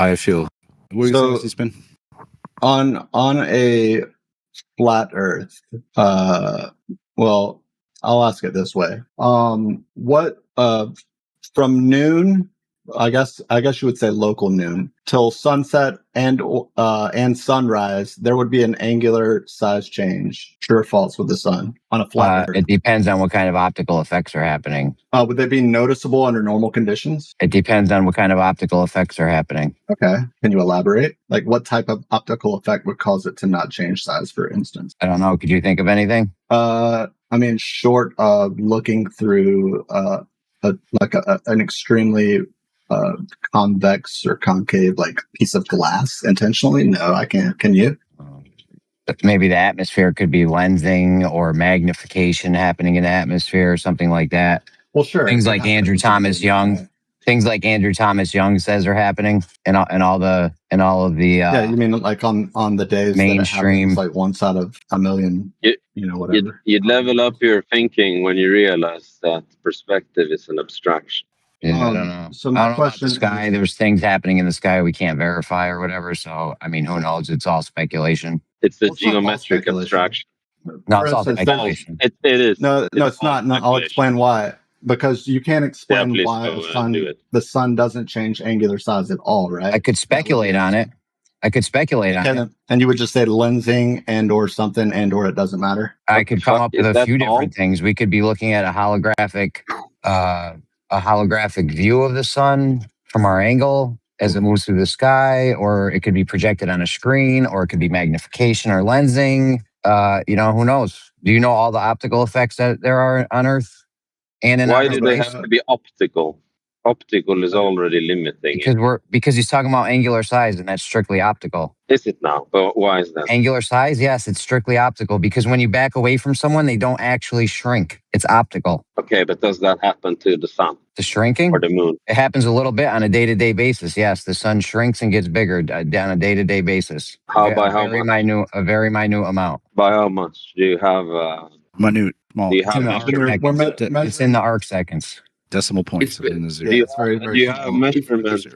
I feel. What were you saying, C-Spin? On a flat Earth, well, I'll ask it this way: what from noon? I guess you would say local noon till sunset and sunrise, there would be an angular size change. True or false with the sun on a flat Earth? It depends on what kind of optical effects are happening. Would they be noticeable under normal conditions? It depends on what kind of optical effects are happening. Okay. Can you elaborate? Like what type of optical effect would cause it to not change size, for instance? I don't know. Could you think of anything? I mean, short of looking through an extremely convex or concave like piece of glass intentionally? No, I can't. Can you? Maybe the atmosphere could be lensing or magnification happening in the atmosphere or something like that. Well, sure. Things like Andrew Thomas Young says are happening in all of the yeah, you mean like on the days mainstream, that it happens, like once out of a million, whatever. You'd level up your thinking when you realize that perspective is an abstraction. Yeah, I don't know. So my question is, there's things happening in the sky we can't verify or whatever. So I mean, who knows? It's all speculation. It's the geometric abstraction. No, it's all speculation. It is. No, it's not. No, I'll explain why. Because you can't explain why the sun doesn't change angular size at all, right? I could speculate on it. And you would just say lensing and or something and or it doesn't matter? I could come up with a few different things. We could be looking at a holographic view of the sun from our angle as it moves through the sky, or it could be projected on a screen, or it could be magnification or lensing. Who knows? Do you know all the optical effects that there are on Earth? And why do they have to be optical? Optical is already limiting. Because he's talking about angular size, and that's strictly optical. Is it now? But why is that? Angular size, yes, it's strictly optical. Because when you back away from someone, they don't actually shrink. It's optical. Okay, but does that happen to the sun? The shrinking? Or the moon? It happens a little bit on a day-to-day basis. Yes, the sun shrinks and gets bigger on a day-to-day basis. How much? A very minute amount. By how much? Do you have... minute. Small. It's in the arc seconds. Decimal points in the zero. Do you have measurements?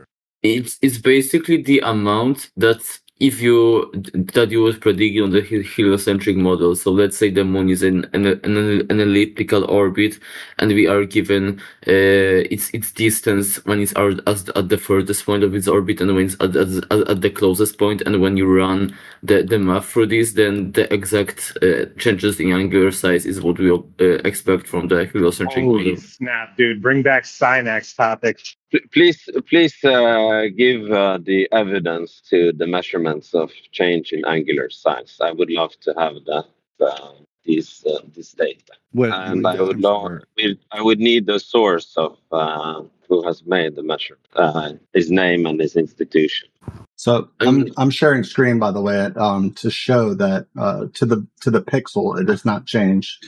It's basically the amount that you would predict on the heliocentric model. So let's say the moon is in an elliptical orbit, and we are given its distance when it's at the furthest point of its orbit and when it's at the closest point. And when you run the math for this, then the exact changes in angular size is what we expect from the heliocentric model. Holy snap, dude! Bring back Synax topics. Please give the evidence to the measurements of change in angular size. I would love to have this data. And I would need the source of who has made the measurement, his name and his institution. So I'm sharing screen, by the way, to show that to the pixel it does not change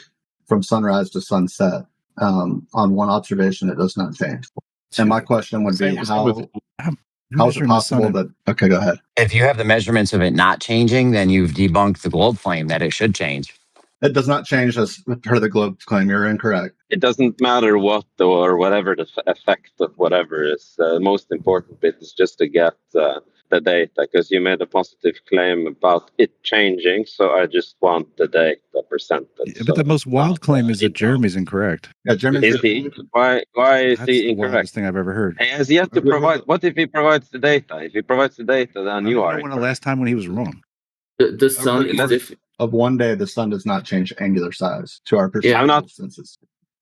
from sunrise to sunset. On one observation, it does not change. And my question would be, how is it possible that... Okay, go ahead. If you have the measurements of it not changing, then you've debunked the globe claim that it should change. It does not change as per the globe claim. You're incorrect. It doesn't matter what or whatever the effect of whatever is. The most important bit is just to get the data, because you made a positive claim about it changing, so I just want the data presented. Yeah, but the most wild claim is that Jeremy's incorrect. Yeah, is he? Why is he incorrect? That's the thing I've ever heard. He has yet to provide. What if he provides the data? If he provides the data, then you are. When the last time when he was wrong. The sun of one day, the sun does not change angular size to our perspective.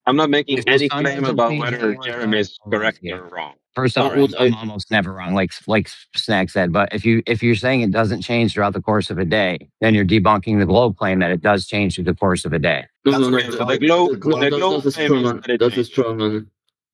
I'm not making any claim about whether Jeremy is correct or wrong. First off, I'm almost never wrong, like Snack said. But if you're saying it doesn't change throughout the course of a day, then you're debunking the globe claim that it does change through the course of a day. No.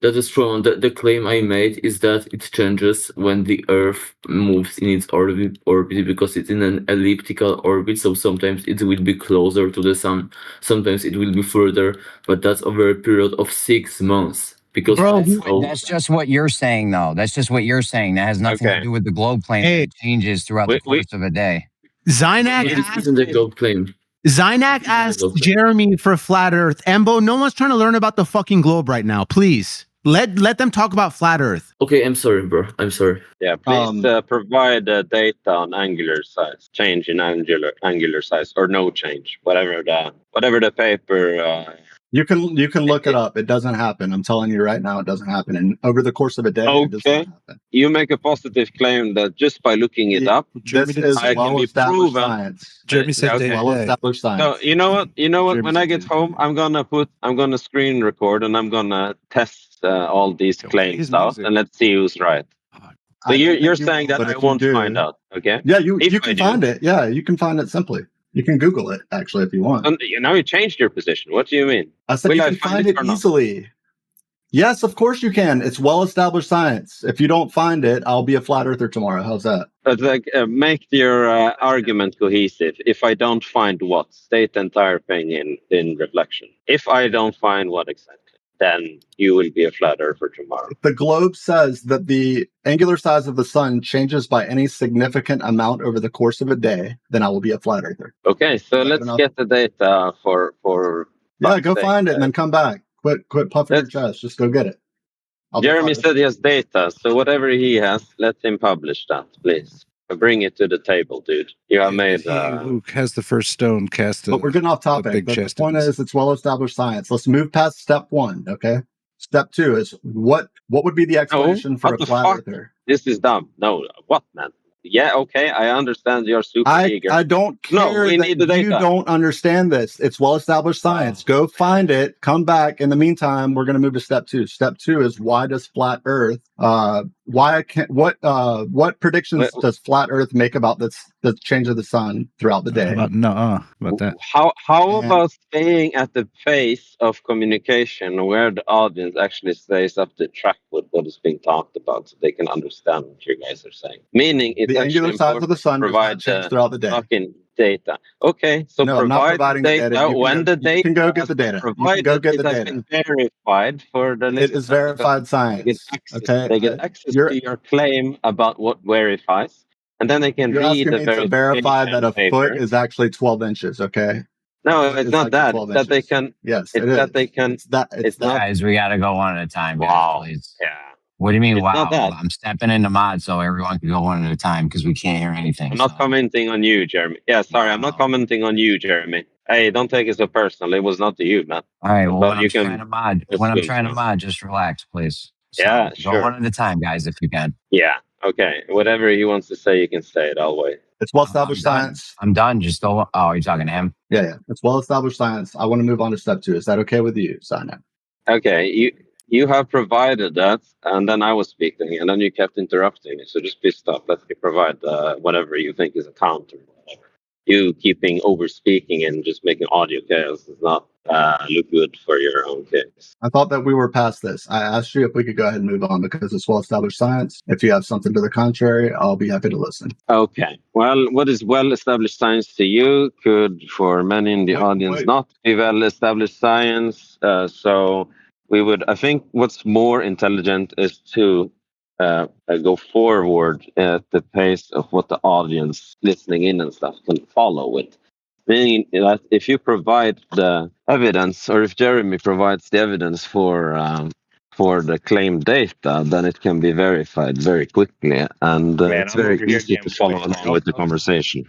That is strong. The claim I made is that it changes when the Earth moves in its orbit because it's in an elliptical orbit. So sometimes it will be closer to the sun, sometimes it will be further, but that's over a period of 6 months. Because that's just what you're saying, though. That's just what you're saying. That has nothing to do with the globe claim. It changes throughout the course of a day. Zynak isn't the globe claim. Zynak asked Jeremy for flat Earth. Embo, no one's trying to learn about the fucking globe right now. Please. Let them talk about flat Earth. Okay, I'm sorry, bro. I'm sorry. Yeah, please provide data on angular size, change in angular size, or no change, whatever the paper. You can look it up. It doesn't happen. I'm telling you right now, it doesn't happen. And over the course of a day, it does not happen. You make a positive claim that just by looking it up, This is I can be well-established proven. science. Jeremy said Okay. day to day. Well-established science. So you know what? Jeremy When I said get day. home, I'm gonna screen record and I'm gonna test all these Okay, claims his out, music. and let's see who's right. So I don't you're think you saying will, that but I if you won't do- find out, okay? Yeah, you If I can do. find it. Yeah, you can find it simply. You can Google it, actually, if you want. And now you changed your position. What do you mean? I said Will you I can find find it it or not? easily. Yes, of course you can. It's well-established science. If you don't find it, I'll be a flat earther tomorrow. How's that? But like, make your argument cohesive. If I don't find what, state the entire thing in reflection. If I don't find what exactly, then you will be a flat earther tomorrow. The globe says that the angular size of the sun changes by any significant amount over the course of a day, then I will be a flat earther. Okay, so Is that let's enough? get the data for. Yeah, go sake, find it and then come back. Quit puffing your chest. Just go get it. I'll be Jeremy flat said he has data, so whatever he has, let him publish that, please. Bring it to the table, dude. You have made. He who has the first stone cast But we're getting off topic. big But the chest point in this. is, it's well-established science. Let's move past step one, okay? Step two is what would be the explanation for a what the flat fuck? earther? This is dumb. No, what, man? Yeah, okay, I understand you're super eager. I don't No, care we that need the you data. don't understand this. It's well-established science. Go find it. Come back. In the meantime, we're going to move to step two. Step two is why does flat Earth? What predictions does flat Earth make about the change of the sun throughout the day? About that. How And- about staying at the pace of communication where the audience actually stays up to track with what is being talked about so they can understand what you guys are saying? Meaning it's The angular actually size of the sun does not provide change throughout the day. fucking data. Okay, so No, I'm not provide providing the data. You can when go- the you data can go get has the been data. You can provided, go get the it has data. been verified for the It listeners. is verified They get science. access, Okay, they get access to your claim about what verifies, and then they can You're read asking the me to verify that a verification foot paper. is actually 12 inches. Okay. No, A foot it's is not actually that. 12 That they inches. can. Yes, It's it that is. they can. It's that. It's that. Guys, we got to go one at a time, guys, Wow. please. Yeah. What do you mean, It's wow? not that. I'm stepping into mod so everyone can go one at a time because we can't hear anything. I'm not commenting on you, Jeremy. Yeah, sorry, I'm not Wow. commenting on you, Jeremy. Hey, don't take it so personal. It was not to you, man. All right. Well, But when you I'm can trying to mod, assume so. just relax, please. So, Yeah, Go sure. one at a time, guys, if you can. Yeah. Okay. Whatever he wants to say, you can say it. I'll wait. It's well-established I'm done. science. I'm done. Just go. Oh, you're talking to him? Yeah. It's well-established science. I want to move on to step two. Is that okay with you, Sana? Okay. You have provided that, and then I was speaking, and then you kept interrupting me. So just be stop. Let me provide whatever you think is a counter. You keeping over speaking and just making audio chaos does not look good for your own case. I thought that we were past this. I asked you if we could go ahead and move on because it's well-established science. If you have something to the contrary, I'll be happy to listen. Okay. Well, what is well-established science to you could, for many in the audience, not be well-established science. So we would, I think what's more intelligent is to go forward at the pace of what the audience listening in and stuff can follow with. Meaning that if you provide the evidence, or if Jeremy provides the evidence for the claimed data, then it can be verified very quickly, and Man, it's I'm very over here easy getting to follow pushed. along with the conversation.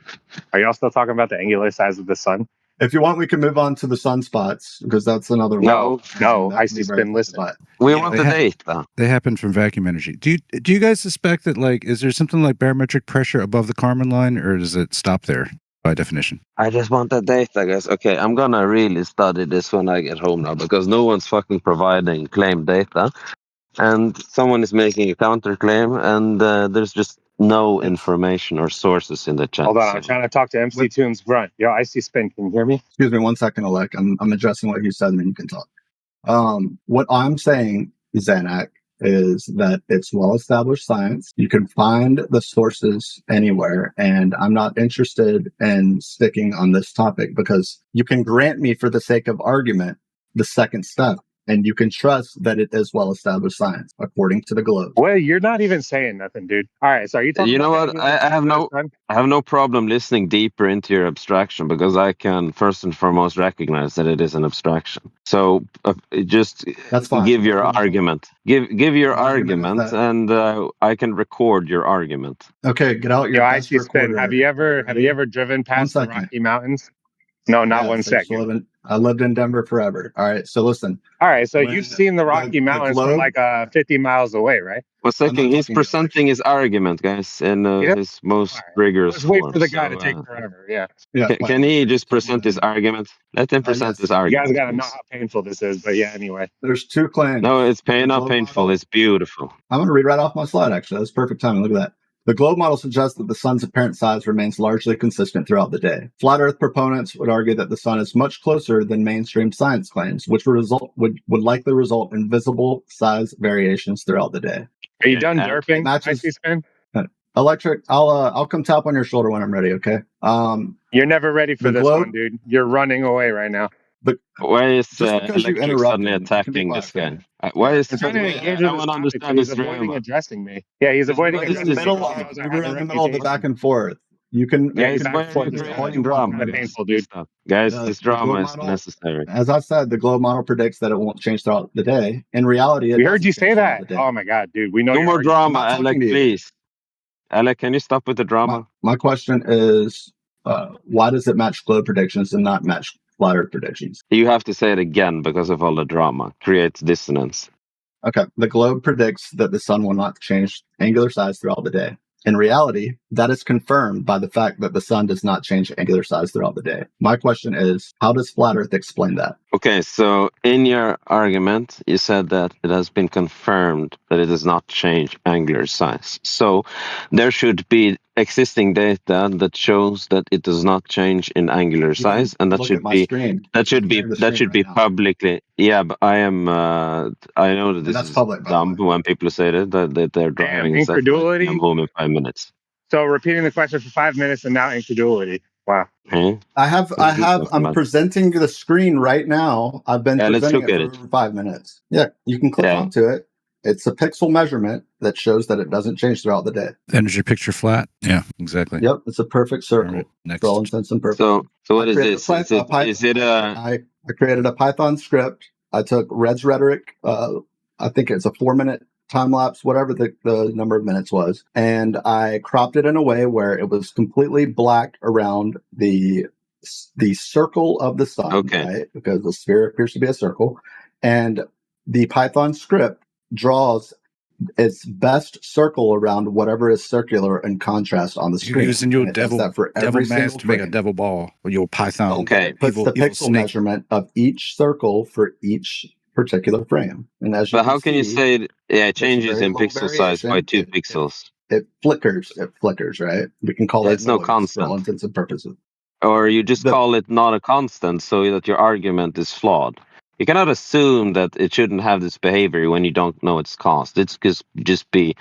Are y'all still talking about the angular size of the sun? If you want, we can move on to the sunspots because that's another one. No, no, That can icy be very spin listen. but- We Yeah, want they the ha- data. They happen from vacuum energy. Do you guys suspect that, like, is there something like barometric pressure above the Kármán line, or does it stop there by definition? I just want the data, guys. Okay, I'm gonna really study this when I get home now, because no one's fucking providing claim data, and someone is making a counterclaim, and there's just no information or sources in the chat. Hold on, I'm so- trying to talk to MC Tunes Grunt. Yo, icy spin, can you hear me? Excuse me 1 second, Alec. I'm addressing what you said and then you can talk. What I'm saying, Zanak, is that it's well-established science. You can find the sources anywhere, and I'm not interested in sticking on this topic because you can grant me, for the sake of argument, the second step. and you can trust that it is well-established science, according to the globe. Well, you're not even saying nothing, dude. All right, so are you talking You know about what? I have no problem listening deeper into your abstraction because I can first and foremost recognize that it is an abstraction. So just That's fine. give your argument. Give your My argument argument, is that- and I can record your argument. Okay, get out your Yo, best IC Spin, recorder. have you ever driven past the second. Rocky Mountains? No, not Yes, 1 I used to second. live in- I lived in Denver forever. All right, so listen. All right, so When you've seen the Rocky the Mountains from globe- like 50 miles away, right? 1 second, not he's talking to you. presenting his argument, guys, in Yeah. his most All right. rigorous Let's wait form. for the guy to so, take forever. Yeah, Yeah, can he just present his argument? Let him present yes. his you argument. guys got to know please. how painful this is. But yeah, anyway. There's two claims. No, it's The not globe painful. model- It's beautiful. I'm going to read right off my slide, actually. That's perfect timing. Look at that. The globe model suggests that the sun's apparent size remains largely consistent throughout the day. Flat Earth proponents would argue that the sun is much closer than mainstream science claims, which would likely result in visible size variations throughout the day. Are you Yeah, done and derping? matches- IC Spin? Electric, I'll come tap on your shoulder when I'm ready, okay? You're never ready for The this globe- one, dude. You're running away right now. Why is Just because you Electric interrupted, suddenly you can be attacking quiet this for a guy? minute. Why is I'm trying to Because engage I with want this to topic, understand but he's his avoiding drama. addressing me. Yeah, he's avoiding We're in the addressing me. middle He knows I of, have we're a in the middle of the reputation. back and forth. You can, Yeah, you he's can back and forth. actually This just is avoiding kind drama. of painful, dude. Guys, Yeah, this the drama globe is model- necessary. As I said, the globe model predicts that it won't change throughout the day. In reality, it We heard doesn't you change say throughout that. the day. Oh my god, dude. We know No you're more arguing. drama, I'm not Alec, talking to you. please. Alec, can you stop with the drama? My question is, why does it match globe predictions and not match flat Earth predictions? You have to say it again because of all the drama. Creates dissonance. Okay, the globe predicts that the sun will not change angular size throughout the day. In reality, that is confirmed by the fact that the sun does not change angular size throughout the day. My question is, how does flat Earth explain that? Okay, so in your argument, you said that it has been confirmed that it does not change angular size. So there should be existing data that shows that it does not change in angular size, and that Look should at my be screen. that should be Share the that screen should be right now. publicly. Yeah, but I am. I know that this That's is public, by the dumb way. when people say that they're driving. and stuff, like, incredulity. I'm home in 5 minutes. So repeating the question for 5 minutes and now incredulity. Wow. Okay? I'm presenting the screen right now. I've been Yeah, let's presenting look it at for it. over 5 minutes. Yeah, you can click Yeah. onto it. It's a pixel measurement that shows that it doesn't change throughout the day. Then is your picture flat? Yeah, exactly. Yep, it's a perfect All circle right, next. for all intents and purposes. So what I is created this? a Is it I created a Python script. I took Red's rhetoric. I think it's a 4-minute time lapse, whatever the number of minutes was, and I cropped it in a way where it was completely black around the circle of the sun, Okay. right? Because the sphere appears to be a circle, and the Python script draws its best circle around whatever is circular in contrast on the You're screen. using your And it does devil that for devil every mask single to make a frame. devil ball or your Python. Okay. It puts the evil pixel snake. measurement of each circle for each particular frame. And as you But can how can you see, say it changes very in low pixel size by variation. 2 pixels? it flickers. It flickers, right? We can call Yeah, that it's no noise constant. for all intents and purposes. Or you just call it not a constant so that your argument is flawed. You cannot assume that it shouldn't have this behavior when you don't know its cost. It's just be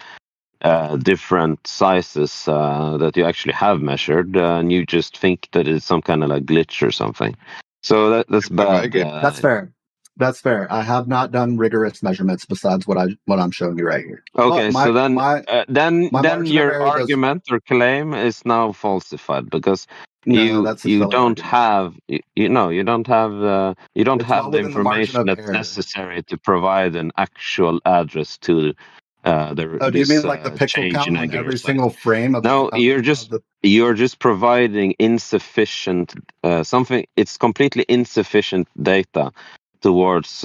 different sizes that you actually have measured, and you just think that it's some kind of like glitch or something. So that's bad. That's fair. That's fair. I have not done rigorous measurements besides what I'm showing you right here. Okay, But so then margin of your error does- argument or claim is now falsified because No, that's a you silly don't argument. have you don't have the It's well the within the margin information of that's error. necessary to provide an actual address to the. Oh, do you mean like the pixel change count in on angular every size? single frame? No, you're just providing insufficient something. It's completely insufficient data towards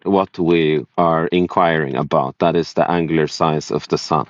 what we are inquiring about. That is the angular size of the sun.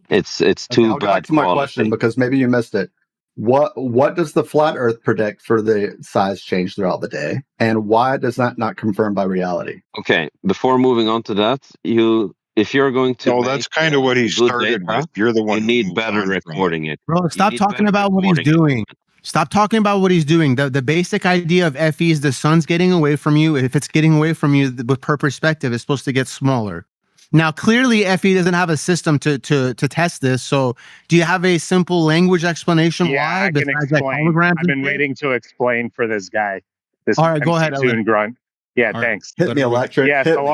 It's too I'll go bad back to my quality. question because maybe you missed it. What does the flat Earth predict for the size change throughout the day, and why does that not confirm by reality? Okay, before moving on to that, if you're going to, No, that's kind of what he good started data, with. You're the one you who need moved better on from it. recording it. Bro, You stop need talking better about what he's recording it. doing. Stop talking about what he's doing. The basic idea of FE is the sun's getting away from you. If it's getting away from you with per perspective, it's supposed to get smaller. Now, clearly, FE doesn't have a system to test this. So, do you have a simple language explanation Yeah, why? I can besides, like, explain. holograms I've and been shit? waiting to explain for this guy. This All right, go ahead, MC2 Ellen. and Grunt. Yeah, All right. thanks. Hit me, electric. Yeah, Hit so me.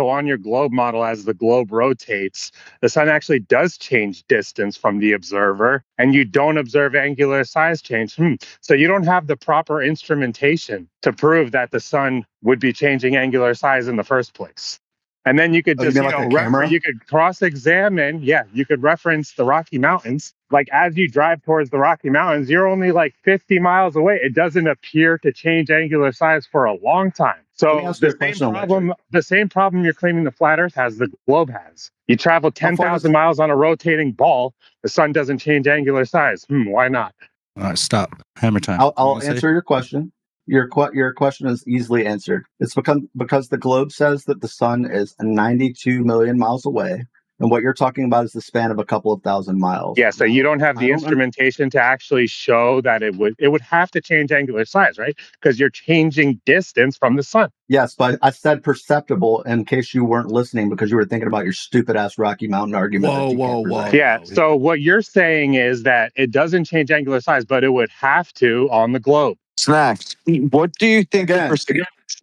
on your globe model, as the globe rotates, the sun actually does change distance from the observer, and you don't observe angular size change. So you don't have the proper instrumentation to prove that the sun would be changing angular size in the first place. And then you could Oh, you just, mean like a camera? you could cross-examine. Yeah, you could reference the Rocky Mountains. Like as you drive towards the Rocky Mountains, you're only like 50 miles away. It doesn't appear to change angular size for a long time. Let me So ask you the a question, same problem you're claiming the flat Earth has, the globe has. You travel How far 10,000 does- miles on a rotating ball. The sun doesn't change angular size. Why not? All right, stop. Hammer time. I'll What were you gonna answer say? your question. Your question is easily answered. It's because the globe says that the sun is 92 million miles away, and what you're talking about is the span of a couple of thousand miles. Yeah, so you don't have I the don't instrumentation to actually show that it would have to change angular size, right? Because you're changing distance from the sun. Yes, but I said perceptible in case you weren't listening because you were thinking about your stupid ass Rocky Mountain argument. that you can't present. Yeah, so what you're saying is that it doesn't change angular size, but it would have to on the globe. Snacks. What do you think? Again,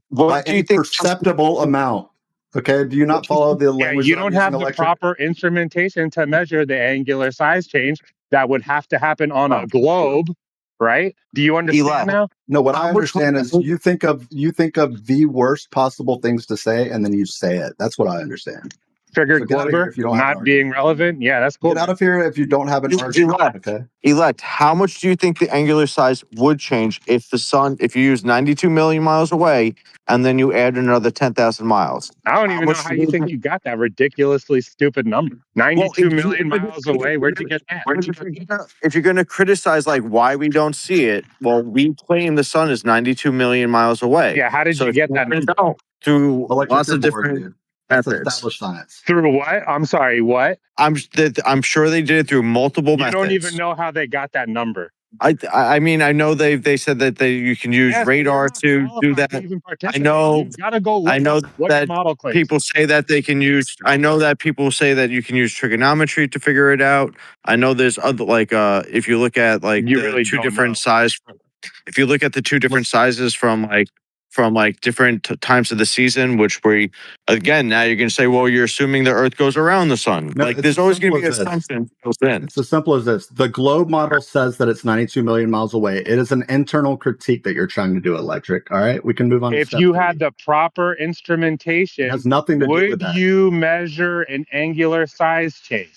What by do you a think? perceptible amount. Okay, do you not follow the Yeah, language? you that I'm don't using, have the electric? proper instrumentation to measure the angular size change that would have to happen on a globe, right? Do you understand now? No, what How I much- understand is you think of the worst possible things to say and then you say it. That's what I understand. Triggered So get out of here Glover if you don't have an not being argument. relevant. Yeah, that's cool. Get out of here if you don't have an argument. Okay. Elect, how much do you think the angular size would change if if you use 92 million miles away and then you add another 10,000 miles? I don't How even know much how do you you think think- you got that ridiculously stupid number. 92 if you- million miles away. Where'd you get that? If you're going to criticize like why we don't see it, well, we claim the sun is 92 million miles away. Yeah, how did you if get that wanna number? know, through Electric, lots you're of bored, different dude. That's methods. established science. Through what? I'm sorry, what? I'm sure they did it through multiple You methods. don't even know how they got that number. I mean, I know they said that you can use Yes, radar you're to not do qualified that. to even participate. know- You gotta go look I know up what that your model claims. People say that they can use. I know that people say that you can use trigonometry to figure it out. I know there's other if you look at like You the really two don't different know. size. If you look at the two different sizes from different times of the season, which we again now you're gonna say, well, you're assuming the Earth goes around the sun. No, Like it's there's as always gonna simple be as this. assumptions built in. It's as simple as this. The globe model says that it's 92 million miles away. It is an internal critique that you're trying to do, electric. All right, we can move on. to If step you 3. had the proper It instrumentation, has nothing to do with would that. you measure an angular size change?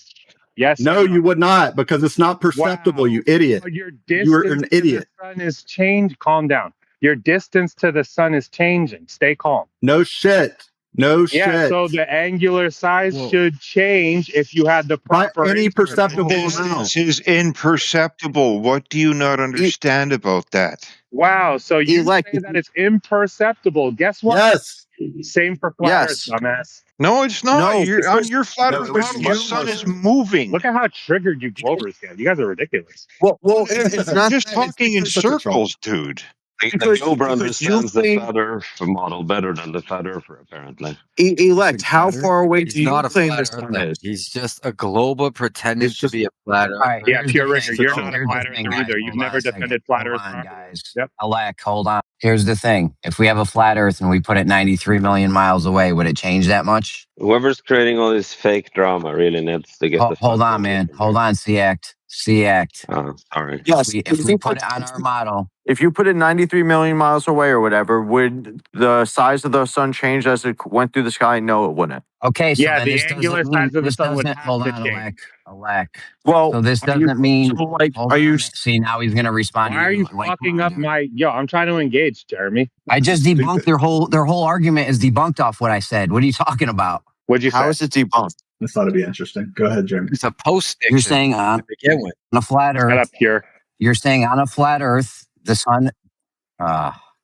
Yes. No, or you would not, because it's not perceptible, Wow. you idiot. Your You're distance an to idiot. the sun is changed. Calm down. Your distance to the sun is changing. Stay calm. No shit. No Yeah, shit. so the angular size Whoa. should change if you had the By proper any instrument. perceptible This amount. is imperceptible. What do you not understand about that? Wow, so you Elect- say that it's imperceptible. Guess what? Yes. Same for flat Yes. Earth, dumbass. No, it's not. No, You're on your flat no, Earth it was model. The you sun is posted. moving. Look at how triggered you Glovers get. You guys are ridiculous. Well, it's not Just that- talking in it's such a troll. circles, dude. The Because- Glober because understands you the think- flat Earth model better than the flat Earther, apparently. Elect, how far away He's do you not a claim flat the sun earther. is? He's just a globe pretending It's to just- be a flat earther. All right, Yeah, here's pure the rigor. thing. You're not a Here's flat the thing, earther guys. either. You've Hold on never a second. defended flat Hold Earth on, properly. guys. Yep. Alec, hold on. Here's the thing. If we have a flat Earth and we put it 93 million miles away, would it change that much? Whoever's creating all this fake drama really needs to get the Hold fuck on, away man. from Hold here. on, C-Act. C-Act. Oh, sorry. Yes, If we put it on our model, if you put it 93 million miles away or whatever, would the size of the sun change as it went through the sky? No, it wouldn't. okay, so Yeah, then the this angular doesn't mean, size of the this sun would doesn't, have hold to on, change. Alec. Well, So this are you- doesn't mean, so, like, hold are on, you? man. See, now he's going to respond Why to are you Like, fucking come on, up dude. my... Yo, I'm trying to engage, Jeremy. I just debunked their whole argument is debunked off what I said. What are you talking about? What'd you say? How is it debunked? I thought it'd be interesting. Go ahead, Jeremy. It's a post You're saying on to begin with. a flat Shut Earth. up, pure. You're saying on a flat Earth, the sun.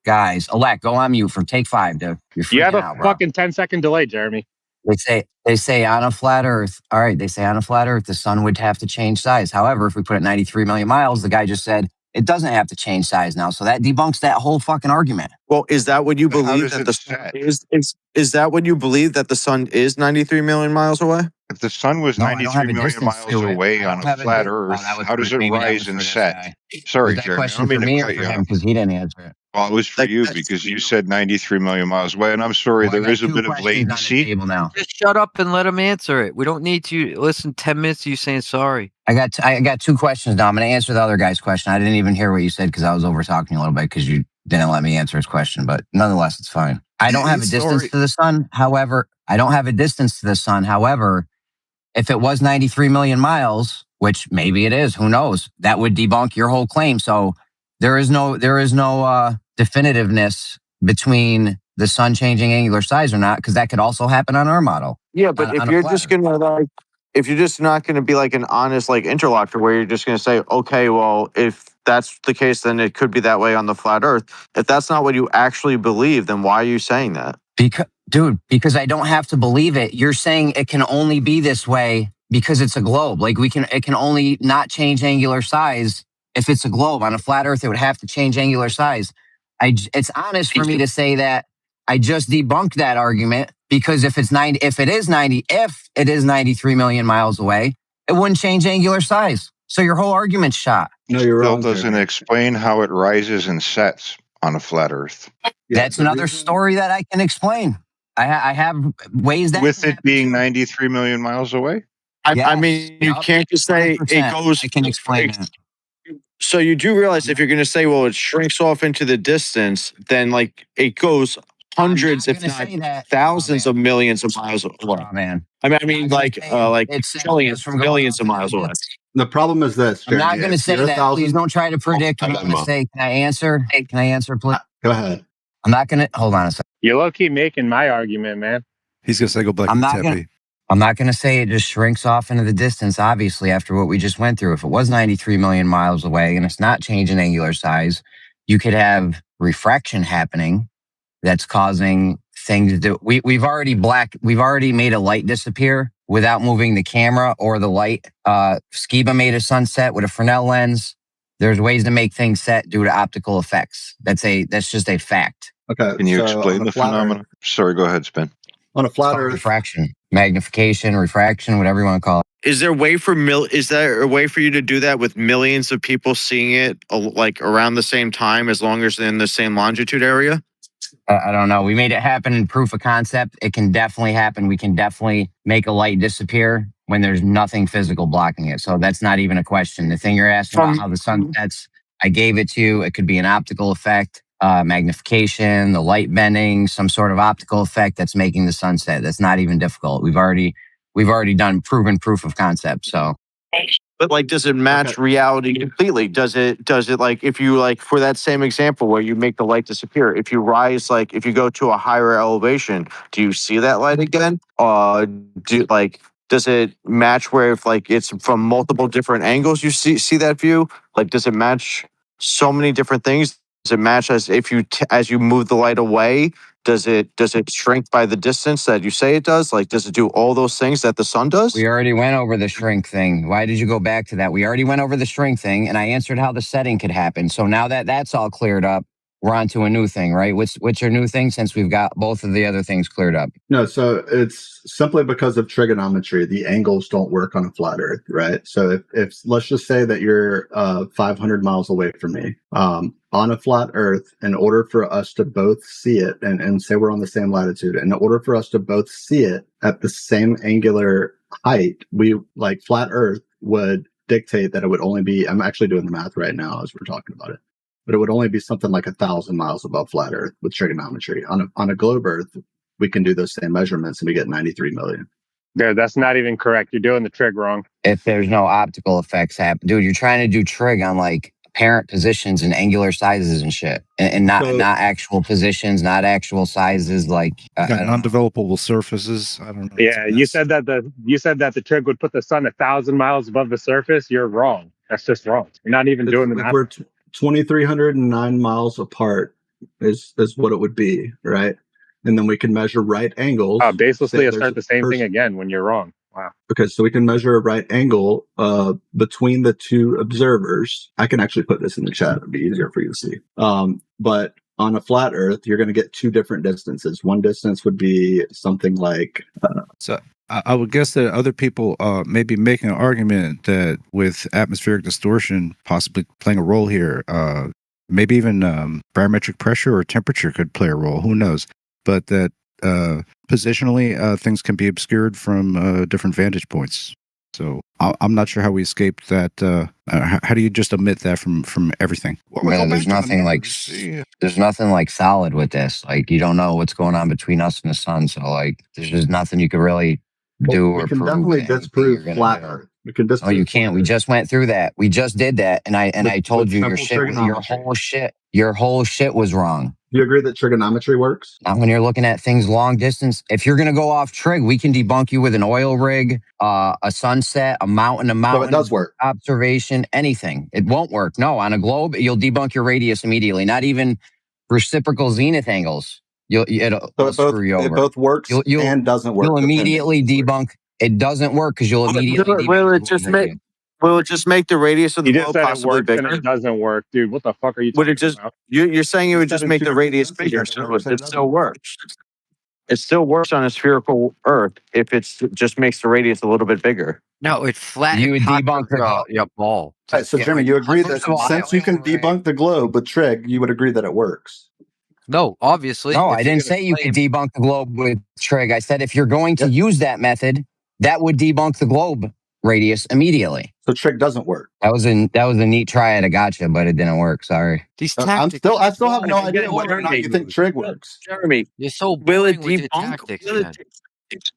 Guys, Alec, go on mute for take 5, dude. You're You have freaking a out, bro. fucking 10-second delay, Jeremy. They say on a flat Earth. All right, they say on a flat Earth, the sun would have to change size. However, if we put it 93 million miles, the guy just said it doesn't have to change size now. So that debunks that whole fucking argument. Well, is that what you But how believe does that it the sun set? is that what you believe that the sun is 93 million miles away? If the sun was No, I don't have 93 a million distance miles to it. away I on don't a have flat di- Earth, that was how for- does it maybe that was rise for and this set? guy. Sorry, Was that Jeremy. I question don't mean for to me or cut for you him? off. Because he didn't answer it. Well, it was for Like, you that's- because you said 93 million miles away, and I'm sorry, Well, I there got is a two bit of questions on the latency. table now. Just shut up and let him answer it. We don't need to listen 10 minutes to you saying sorry. I got two questions now. I'm going to answer the other guy's question. I didn't even hear what you said because I was over talking a little bit because you didn't let me answer his question. But nonetheless, it's fine. I don't have a distance to the sun. However, However, if it was 93 million miles, which maybe it is, who knows? That would debunk your whole claim. So there is no definitiveness between the sun changing angular size or not, because that could also happen on our model. Yeah, but on if a you're flat just Earth. gonna like, if you're just not gonna be like an honest like interlocutor where you're just gonna say, okay, well, if that's the case, then it could be that way on the flat Earth. If that's not what you actually believe, then why are you saying that? Because I don't have to believe it. You're saying it can only be this way because it's a globe. Like it can only not change angular size if it's a globe. On a flat Earth, it would have to change angular size. It's honest for me to say that I just debunked that argument because if it is 93 million miles away, it wouldn't change angular size. So your whole argument's shot. No, you're Still wrong. doesn't Jeremy. explain how it rises and sets on a flat Earth. Yeah, That's the another reason- story that I can explain. I have ways that With can it happen being too. 93 million miles away? I Yes, mean, you yup, can't just say it 100%. goes. I can explain that. So you do realize if you're going to say, well, it shrinks off into the distance, then like it goes hundreds, I'm if not not gonna say that. thousands Oh, of millions of miles away. Oh, man. I I'm mean, not like gonna say it trillions, from going millions off of into miles the away. distance. The problem is this, I'm Jeremy. not going to if say you're that. 1,000 Please don't try to predict what I'm going to say. Can I answer? Can I answer, please? Go ahead. I'm not going to. Hold on a second. You're low key making my argument, man. He's gonna say go back I'm to not gonna- Tepe. I'm not going to say it just shrinks off into the distance, obviously, after what we just went through. If it was 93 million miles away and it's not changing angular size, you could have refraction happening that's causing things to we've already made a light disappear without moving the camera or the light. Skiba made a sunset with a Fresnel lens. There's ways to make things set due to optical effects. That's just a fact. Okay. Can you so explain on a the flat phenomenon? Earth- Sorry, go ahead, Spin. on a It's flat called Earth, refraction, magnification, refraction, whatever you want to call it. Is there a way for you to do that with millions of people seeing it like around the same time, as long as they're in the same longitude area? I don't know. We made it happen in proof of concept. It can definitely happen. We can definitely make a light disappear when there's nothing physical blocking it. So that's not even a question. The thing you're asking about how the sun sets, I gave it to you. It could be an optical effect, magnification, the light bending, some sort of optical effect that's making the sunset. That's not even difficult. We've already done proven proof of concept. So But like, does it match reality completely? Does it like, if you like, for that same example where you make the light disappear, if you rise, like if you go to a higher elevation, do you see that light again? Does it match where if like it's from multiple different angles you see that view? Like, does it match so many different things? Does it match as if as you move the light away? Does it shrink by the distance that you say it does? Like, does it do all those things that the sun does? we already went over the shrink thing. Why did you go back to that? We already went over the shrink thing, and I answered how the setting could happen. So now that that's all cleared up, we're on to a new thing, right? What's your new thing since we've got both of the other things cleared up? No, so it's simply because of trigonometry. The angles don't work on a flat Earth, right? So if let's just say that you're 500 miles away from me, on a flat Earth, in order for us to both see it, and say we're on the same latitude, in order for us to both see it at the same angular height, we like flat Earth would dictate that it would only be. I'm actually doing the math right now as we're talking about it. But it would only be something like 1,000 miles above flat Earth with trigonometry. On a globe Earth, we can do those same measurements and we get 93 million. Dude, that's not even correct. You're doing the trig wrong. If there's no optical effects happen, dude, you're trying to do trig on like apparent positions and angular sizes and shit, and not actual positions, not actual sizes. Like Got non-developable surfaces. I don't know. Yeah, you said that the trig would put the sun 1,000 miles above the surface. You're wrong. That's just wrong. You're not even doing the If math. we're 2,309 miles apart is what it would be, right? And then we can measure right angles. Baselessly Say assert there's the same a thing person- again when you're wrong. Wow. Okay, so we can measure a right angle between the two observers. I can actually put this in the chat. It'd be easier for you to see. But on a flat Earth, you're going to get two different distances. One distance would be something like. So I would guess that other people may be making an argument that with atmospheric distortion possibly playing a role here, maybe even barometric pressure or temperature could play a role. Who knows? But that positionally, things can be obscured from different vantage points. So I'm not sure how we escape that. How do you just omit that from everything? Man, there's nothing like solid with this. Like you don't know what's going on between us and the sun. So like there's just nothing you could really do we or can prove. definitely anything disprove you're gonna flat do. Earth. We can disprove. Oh, you can't. We just went through that. We just did that, and I With- told with you your simple shit, trigonometry. your whole shit was wrong. Do you agree that trigonometry works? Not when you're looking at things long distance. If you're gonna go off trig, we can debunk you with an oil rig, a sunset, a mountain, No, it does work. observation, anything. It won't work. No, on a globe, you'll debunk your radius immediately. Not even reciprocal zenith angles. It'll screw you over. It both works and doesn't work. You'll immediately debunk. It doesn't work because you'll immediately debunk. Will it just make the radius of the You just globe said it possibly works and bigger? it doesn't work, dude. What the fuck are you Would talking it just about? you're saying it would just Instead of make the 2 radius degrees bigger, Celsius, so it it doesn't still work. works. It still works on a spherical Earth if it's just makes the radius a little bit bigger. No, it flattens You would debunk your ball. All right, so Jimmy, you agree that First of all, since you can debunk the globe with trig, you would agree that it works. No, obviously. No, if I you're didn't gonna say you claim- could debunk the globe with trig. I said if you're going to use that method, that would debunk the globe radius immediately. So trig doesn't work. That was a neat try at a gotcha, but it didn't work. Sorry. These I tactics. still have no idea whether or not you think trig works. Jeremy, You're so will it boring with your debunk? tactics, man.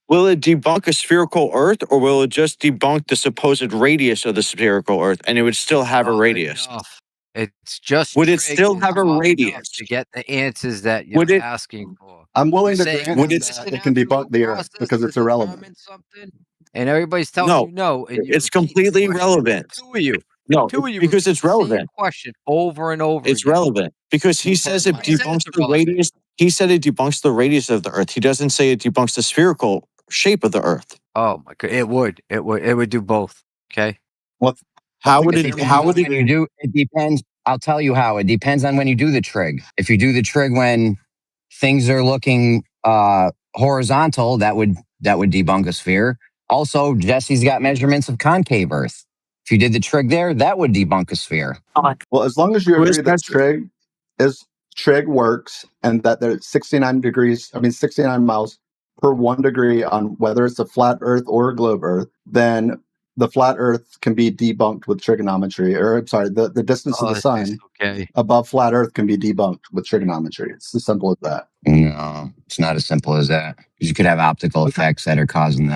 Will it debunk a spherical Earth, or will it just debunk the supposed radius of the spherical Earth, and it would still have a Not radius? enough. It's just Would it trig still is have a not enough radius? to get the answers that you're Would it- asking for. I'm willing to Saying grant Would him it- that it can debunk the Earth because it's irrelevant. Something, and everybody's telling No, you no, and you it's repeat the completely question. relevant. Two of you. No, Two of you because repeat it's the same relevant. question over and over. It's again. relevant because he says it He said debunks it's the irrelevant. radius. He said it debunks the radius of the Earth. He doesn't say it debunks the spherical shape of the Earth. Oh my god, it would do both. Okay. How would think it? it's How would When it? you do, it depends. I'll tell you how. It depends on when you do the trig. If you do the trig when things are looking horizontal, that would debunk a sphere. Also, Jesse's got measurements of concave Earth. If you did the trig there, that would debunk a sphere. Well, as long as you agree that trig works and that there's 69 miles per 1 degree on whether it's a flat Earth or a globe Earth, then the flat Earth can be debunked with trigonometry. Or I'm sorry, the distance of the sun Okay. above flat Earth can be debunked with trigonometry. It's as simple as that. No, it's not as simple as that. 'Cause you could have optical effects that are causing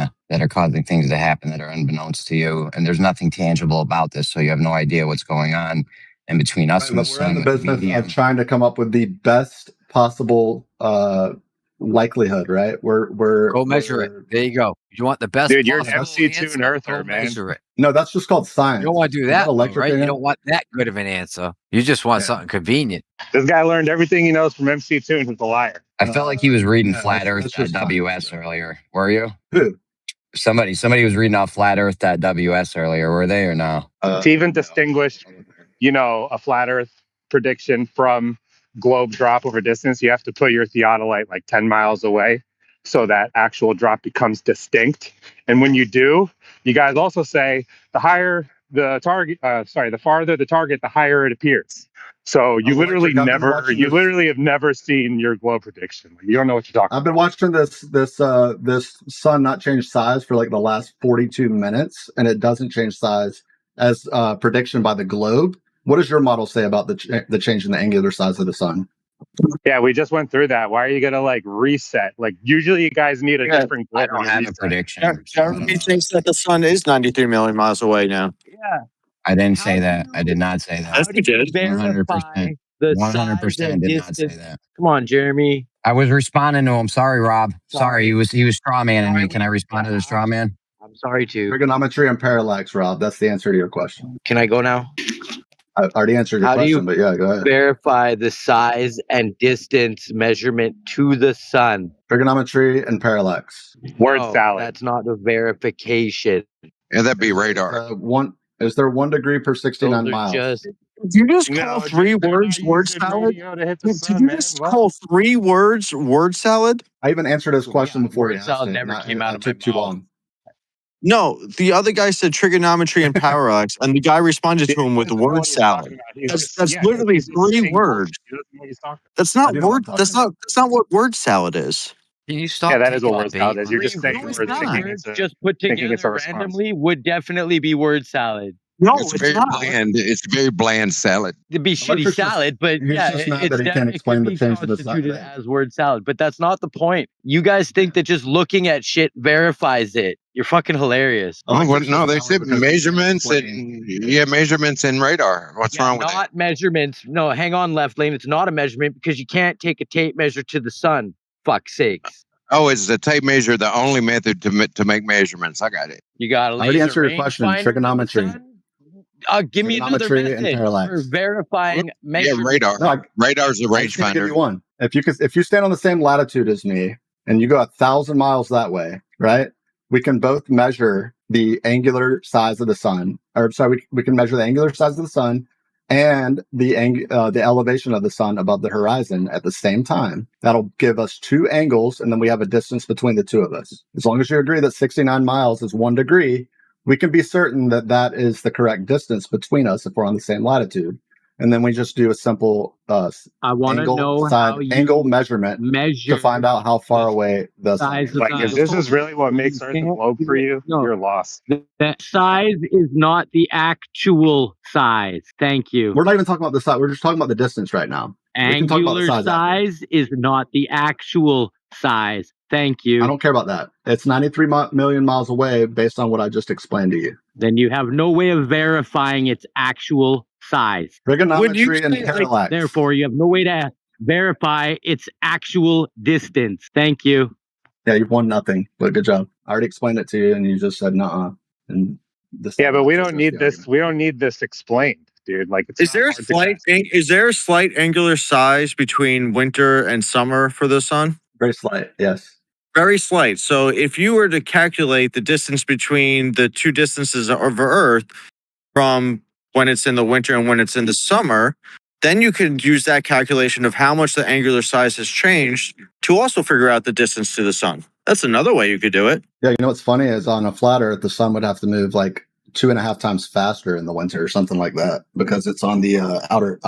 things to happen that are unbeknownst to you, and there's nothing tangible about this, so you have no idea what's going on in between us and the But we're in sun. the with the business medium. of trying to come up with the best possible likelihood, right? Go measure it. There you go. You want the best. Dude, you're an possible MC2 answer, and earther, go man. Measure it. No, that's just called science. You don't want to do Is that, though, electric right? You again? don't want that good of an answer. You just want something convenient. This guy learned everything he knows from MC2 and he's a liar. I felt like he was reading Yeah, Flat that's just Earth.ws fine. earlier. Were you? Who? Somebody was reading off Flat Earth.ws earlier. Were they or no? To even distinguish, a flat Earth prediction from globe drop over distance, you have to put your theodolite like 10 miles away so that actual drop becomes distinct. And when you do, you guys also say the higher the target, the farther the target, the higher it appears. So you Electric, I've been watching this- literally have never seen your globe prediction. Like, you don't know what you're talking I've been watching this sun not change size for like the last 42 minutes, and it doesn't change size as prediction by the globe. What does your model say about the change in the angular size of the sun? Yeah, we just went through that. Why are you gonna like reset? Like usually you guys need a Yeah, different I globe don't to have a reset. prediction. Jeremy thinks that the sun is 93 million miles away now. Yeah. I didn't say How that. do I did not say that. Yes, you did. Verify 100%. the 100% size and did not say distance. that. Come on, Jeremy. I was responding to him. Sorry, Rob. Sorry, he was straw manning me. Sorry. Can I respond to the straw man? I'm sorry too. Trigonometry and parallax, Rob. That's the answer to your question. Can I go now? I already answered your How do you question, but yeah, go ahead. Verify the size and distance measurement to the sun. Trigonometry and parallax. Word No, salad. That's not a verification. And that'd be radar. Is there 1 degree per 69 Those are miles? just Did you just No, call dude, 3 they're words not word using salad? radio to hit the Did sun, you man. just What? call 3 words word salad? I even answered his question before he word asked salad it. never Not- came out it of my took too mouth. long. No, the other guy said trigonometry and parallax, and the guy responded to him with the word salad. That's literally 3 words. That's not word. That's not what word salad is. Can you stop? Yeah, that is what taking word the salad bait, is. You're bro? just saying Three words, it's not. thinking words it's a just put thinking it's a together response. randomly would definitely be word salad. No, It's it's very not. bland. It's very bland salad. It'd be shitty Electric's just- salad, but he's yeah, just mad it's that he can't it explain could the be change to the constituted salad. as word salad. But that's not the point. You guys think that just looking at shit verifies it. You're fucking hilarious. Oh, well, Electric's no, just they mad said because he can't measurements explain. and measurements and radar. What's Yeah, wrong with that? not measurements. No, hang on, left lane. It's not a measurement because you can't take a tape measure to the sun. Fuck's sakes. Oh, is the tape measure the only method to make measurements? I got it. You got a I already laser answered your question. rangefinder in the Trigonometry. sun? Give me another Trigonometry and method parallax. for verifying Yeah, measurements. radar. No, Radar's a I just gonna give you rangefinder. one. If you stand on the same latitude as me and you go 1,000 miles that way, right? We can both measure the angular size of the sun, or sorry, we can measure the angular size of the sun and the elevation of the sun above the horizon at the same time. That'll give us 2 angles, and then we have a distance between the 2 of us. As long as you agree that 69 miles is 1 degree, we can be certain that that is the correct distance between us if we're on the same latitude. And then we just do a simple I want to know how you angle measurement measure to find out how far away the sun size is. of Like, if this is really what makes Earth a globe for you, No. you're lost. That size is not the actual size. Thank you. We're not even talking about the size. We're just talking about the distance right now. We can talk about the Angular size after. size is not the actual size. Thank you. I don't care about that. It's 93 million miles away based on what I just explained to you. Then you have no way of verifying its actual size. Trigonometry and parallax. Therefore, you have no way to verify its actual distance. Thank you. Yeah, you've won nothing, but good job. I already explained it to you, and you just said nuh-uh. And this. Yeah, but we don't need this. We don't need this explained, dude. Like, it's Is not there a hard to slight grasp. is there a slight angular size between winter and summer for the sun? Very slight, yes. Very slight. So if you were to calculate the distance between the 2 distances of Earth from when it's in the winter and when it's in the summer, then you could use that calculation of how much the angular size has changed to also figure out the distance to the sun. That's another way you could do it. Yeah, you know what's funny is on a flat Earth, the sun would have to move like 2.5 times faster in the winter or something like that because it's on the outer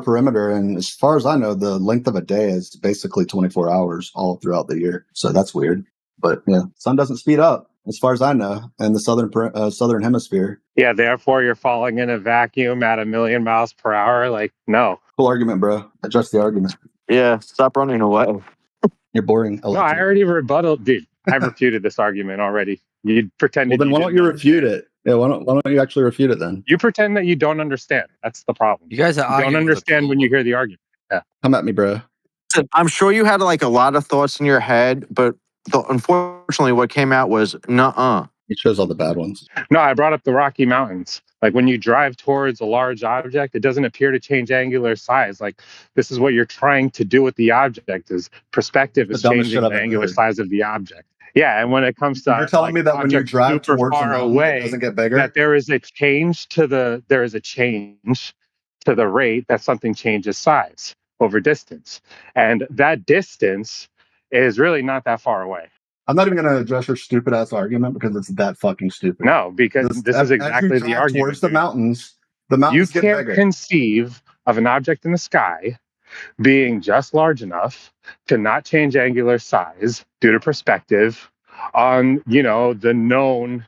perimeter. And as far as I know, the length of a day is basically 24 hours all throughout the year. So that's weird. But yeah, sun doesn't speed up as far as I know in the southern hemisphere. Yeah, therefore you're falling in a vacuum at 1,000,000 miles per hour. Like, no. Cool argument, bro. Address the argument. Yeah, stop running away. You're boring. No, I already rebutted, dude. I refuted this argument already. You pretended. Well, then why don't you didn't refute it? Yeah, why don't you actually refute it then? You pretend that you don't understand. That's the problem. You guys are You don't arguing with understand when you hear the argument. Come at me, bro. Listen, I'm sure you had like a lot of thoughts in your head, but unfortunately what came out was nuh-uh. You chose all the bad ones. No, I brought up the Rocky Mountains. Like, when you drive towards a large object, it doesn't appear to change angular size. Like, this is what you're trying to do with the object is perspective is The dumbest changing shit I've the ever angular heard. size of the object. Yeah, and when it comes to You're telling me that when you objects drive super towards the far mountain, it away, doesn't get bigger? that there is a change to the rate that something changes size over distance, and that distance is really not that far away. I'm not even going to address your stupid ass argument because it's that fucking stupid. No, because this is exactly as you the drive argument. towards the dude. mountains You get can't bigger. conceive of an object in the sky being just large enough to not change angular size due to perspective on, the known,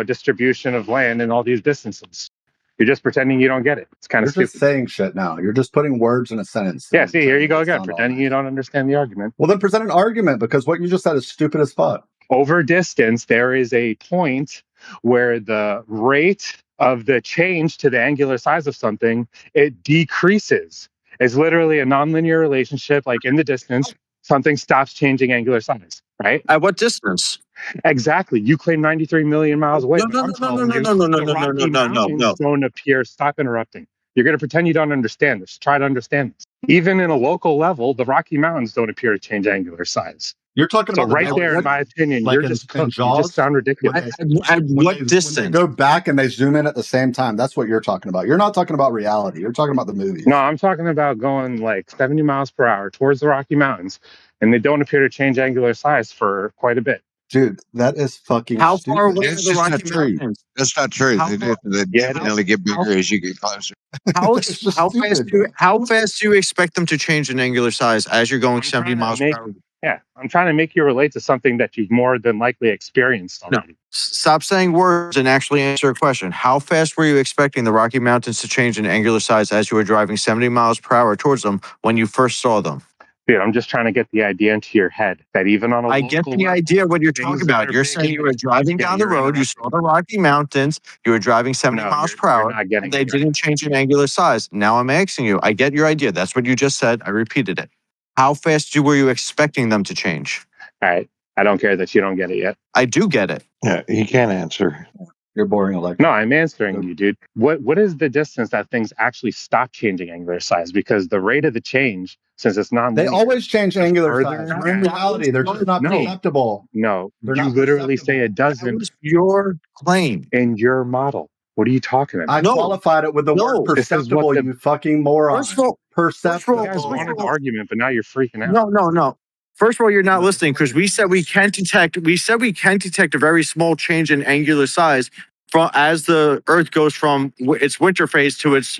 distribution of land in all these distances. You're just pretending you don't get it. It's kind You're of stupid. just saying shit now. You're just putting words in a sentence. Yeah, and see, here you go trying to again, sound all pretending nice. you don't understand the argument. Well, then present an argument because what you just said is stupid as fuck. Over distance, there is a point where the rate of the change to the angular size of something, it decreases. It's literally a nonlinear relationship. Like, in the distance, something stops changing angular size, right? At what distance? Exactly. You claim 93 million miles away. No, but I'm telling you, the no, Rocky Mountains don't appear. Stop interrupting. You're going to pretend you don't understand this. Try to understand this. Even in a local level, the Rocky Mountains don't appear to change angular size. You're talking So about right there, in my opinion, like you're in- just in cooked. You Jaws? just sound ridiculous. At what They distance? go back and they zoom in at the same time. That's what you're talking about. You're not talking about reality. You're talking about the movies. No, I'm talking about going like 70 miles per hour towards the Rocky Mountains, and they don't appear to change angular size for quite a bit. Dude, that is fucking How stupid. far away are It's the just not Rocky true. Mountains? That's not true. How They, far- they Yeah, definitely get bigger as you get closer. It's just How stupid, how fast do you expect them to change in angular size as you're going I'm 70 trying to miles make- per hour? Yeah, I'm trying to make you relate to something that you've more than likely experienced No. already. Stop saying words and actually answer a question. How fast were you expecting the Rocky Mountains to change in angular size as you were driving 70 miles per hour towards them when you first saw them? Dude, I'm just trying to get the idea into your head that even on a I get local the level, idea what you're things talking that about. are You're big saying and you were driving Yeah, down the you're road, you saw the Rocky Mountains, you were driving 70 No, miles you're- per you're hour, not getting and they it right. didn't change in angular size. Now I'm asking you, I get your idea. That's what you just said. I repeated it. How fast were you expecting them to change? All right. I don't care that you don't get it yet. I do get it. Yeah, he can't answer. You're boring, Alexa. No, I'm answering you, dude. What is the distance that things actually stop changing angular size? Because the rate of the change, since it's not They always change angular further size. In reality, they're just not No. perceptible. No, They're you not literally say it That doesn't was your claim. in your model. What are you talking about? I No. qualified it with the No. word This is what perceptible, the- you fucking moron. First of all, Perceptible. You guys wanted the argument, but now you're freaking out. No. First of all, you're not No. listening because we said we can detect a very small change in angular size from as the Earth goes from its winter phase to its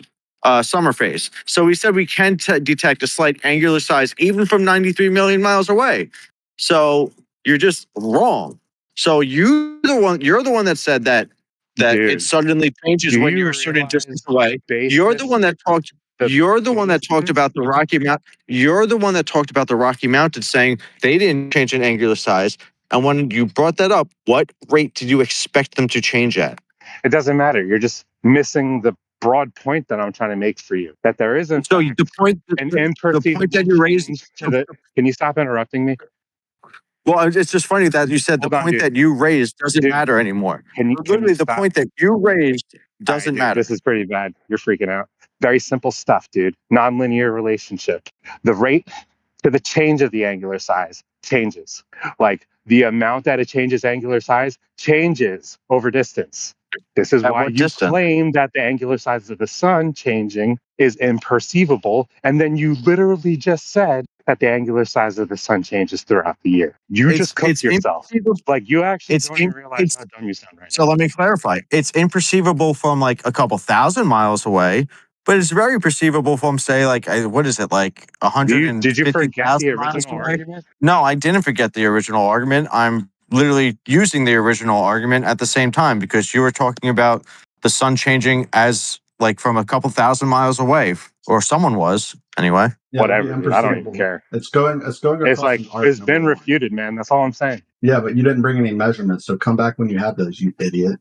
summer phase. So we said we can detect a slight angular size even from 93 million miles away. So you're just wrong. So you're the one that said that Dude, it suddenly changes do when you you're a certain realize distance away. the You're the basis- one that talked. the You're the one that talked basis- about the Rocky Mount. You're the one that talked about the Rocky Mountains, saying they didn't change in angular size. And when you brought that up, what rate did you expect them to change at? It doesn't matter. You're just missing the broad point that I'm trying to make for you. That there isn't So the point, an the imperceivable point that you raised. change to the. Can you stop interrupting me? Well, it's just funny that you said the Hold on, point dude. that you raised doesn't Dude, matter anymore. Can you Literally, the stop? point that you raised All right, doesn't dude, matter. This is pretty bad. You're freaking out. Very simple stuff, dude. Nonlinear relationship. The rate to the change of the angular size changes. Like the amount that it changes angular size changes over distance. This is At why what you distance? claim that the angular size of the sun changing is imperceivable. And then you literally just said that the angular size of the sun changes throughout the year. You just cooked yourself. Like you actually It's don't even in- realize it's- how dumb you sound right So let me clarify. It's imperceivable from like a couple thousand miles away, but it's very perceivable from say like what is it like now. 150,000 Did you forget the miles original away? argument? No, I didn't forget the original argument. I'm literally using the original argument at the same time because you were talking about the sun changing as like from a couple thousand miles away, or someone was anyway. Yeah, it'd be Whatever, dude. I don't even imperceivable. care. It's going It's across like an arc, it's number been one. refuted, man. That's all I'm saying. Yeah, but you didn't bring any measurements, so come back when you have those, you idiot.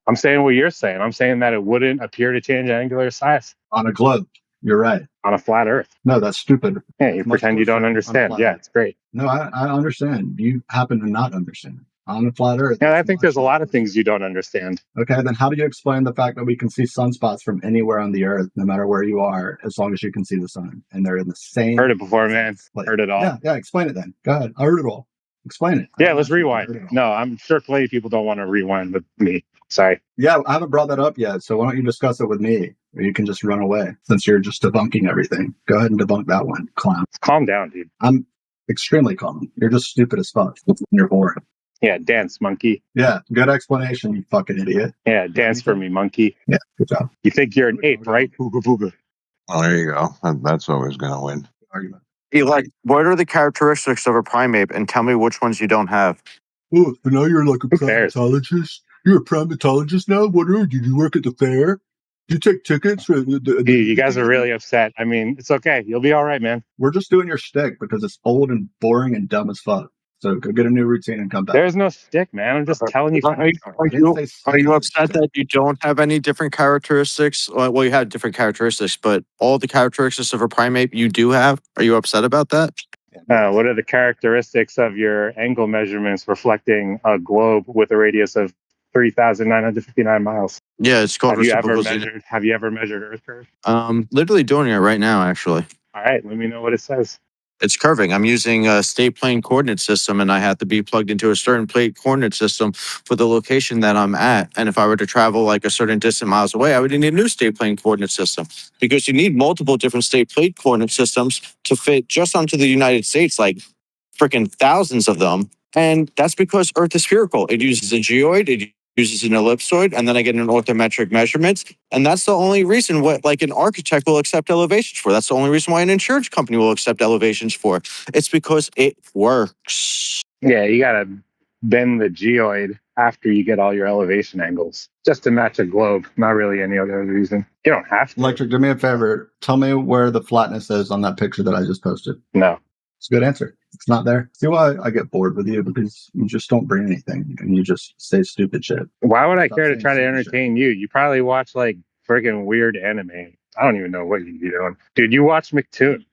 I'm saying what you're saying. I'm saying that it wouldn't appear to change angular size On a globe. You're right. on a flat Earth. No, that's stupid. Yeah, you It's much pretend you closer don't on a understand. flat Yeah, Earth. it's great. No, I understand. You happen to not understand. On a flat Earth. Yeah, I it's think much there's a lot of closer. things you don't understand. Okay, then how do you explain the fact that we can see sunspots from anywhere on the Earth, no matter where you are, as long as you can see the sun, and they're in the same? Heard it before, man. place? Heard it all. Yeah, explain it then. Go ahead. I heard it all. Explain it. Yeah, let's rewind. No, I'm sure plenty of people don't want to rewind with me. Sorry. Yeah, I haven't brought that up yet, so why don't you discuss it with me? Or you can just run away since you're just debunking everything. Go ahead and debunk that one, clown. Calm down, dude. I'm extremely calm. You're just stupid as fuck. You're boring. Yeah, dance, monkey. Yeah, good explanation, you fucking idiot. Yeah, dance for me, monkey. Yeah, good job. You think you're an ape, right? Booga booga. Well, there you go. That's always going to win. Argument. Eli, what are the characteristics of a primate, and tell me which ones you don't have? Oh, so now you're like a Who cares? primatologist? You're a primatologist now? What are you? Did you work at the fair? Did you take tickets? For Dude, you guys are really upset. I mean, it's okay. You'll be all right, man. We're just doing your shtick because it's old and boring and dumb as fuck. So go get a new routine and come back. There's no stick, man. I'm just telling you. Are you upset that you don't have any different characteristics? Well, you have different characteristics, but all the characteristics of a primate you do have. Are you upset about that? What are the characteristics of your angle measurements reflecting a globe with a radius of 3,959 miles? Yeah, it's called Have you ever reciprocal measured? Have you ever measured Earth curve? literally doing it right now, actually. All right, let me know what it says. It's curving. I'm using a state plane coordinate system, and I have to be plugged into a certain plate coordinate system for the location that I'm at. And if I were to travel like a certain distant miles away, I would need a new state plane coordinate system because you need multiple different state plate coordinate systems to fit just onto the United States, like freaking thousands of them. And that's because Earth is spherical. It uses a geoid, it uses an ellipsoid, and then I get an orthometric measurement. And that's the only reason what like an architect will accept elevations for. That's the only reason why an insurance company will accept elevations for. It's because it works. Yeah, you gotta bend the geoid after you get all your elevation angles just to match a globe. Not really any other reason. You don't have to. Electric, do me a favor. Tell me where the flatness is on that picture that I just posted. No. It's a good answer. It's not there. See why I get bored with you? Because you just don't bring anything and you just say stupid shit. Why would I Stop care to saying try to stupid entertain you? You probably watch like friggin' weird anime. I don't even know what you'd be doing. Dude, you watch McToon.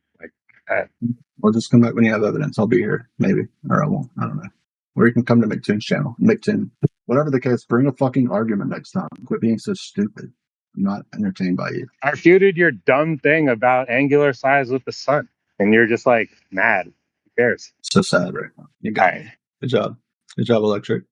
Or just come back when you have evidence. I'll be here, maybe. Or I won't. I don't know. Or you can come to McToon's channel. McToon. Whatever the case, bring a fucking argument next time. Quit being so stupid. I'm not entertained by you. I refuted your dumb thing about angular size with the sun. And you're just like mad. Who cares? So sad right now. You got it. Good job. Good job, Electric.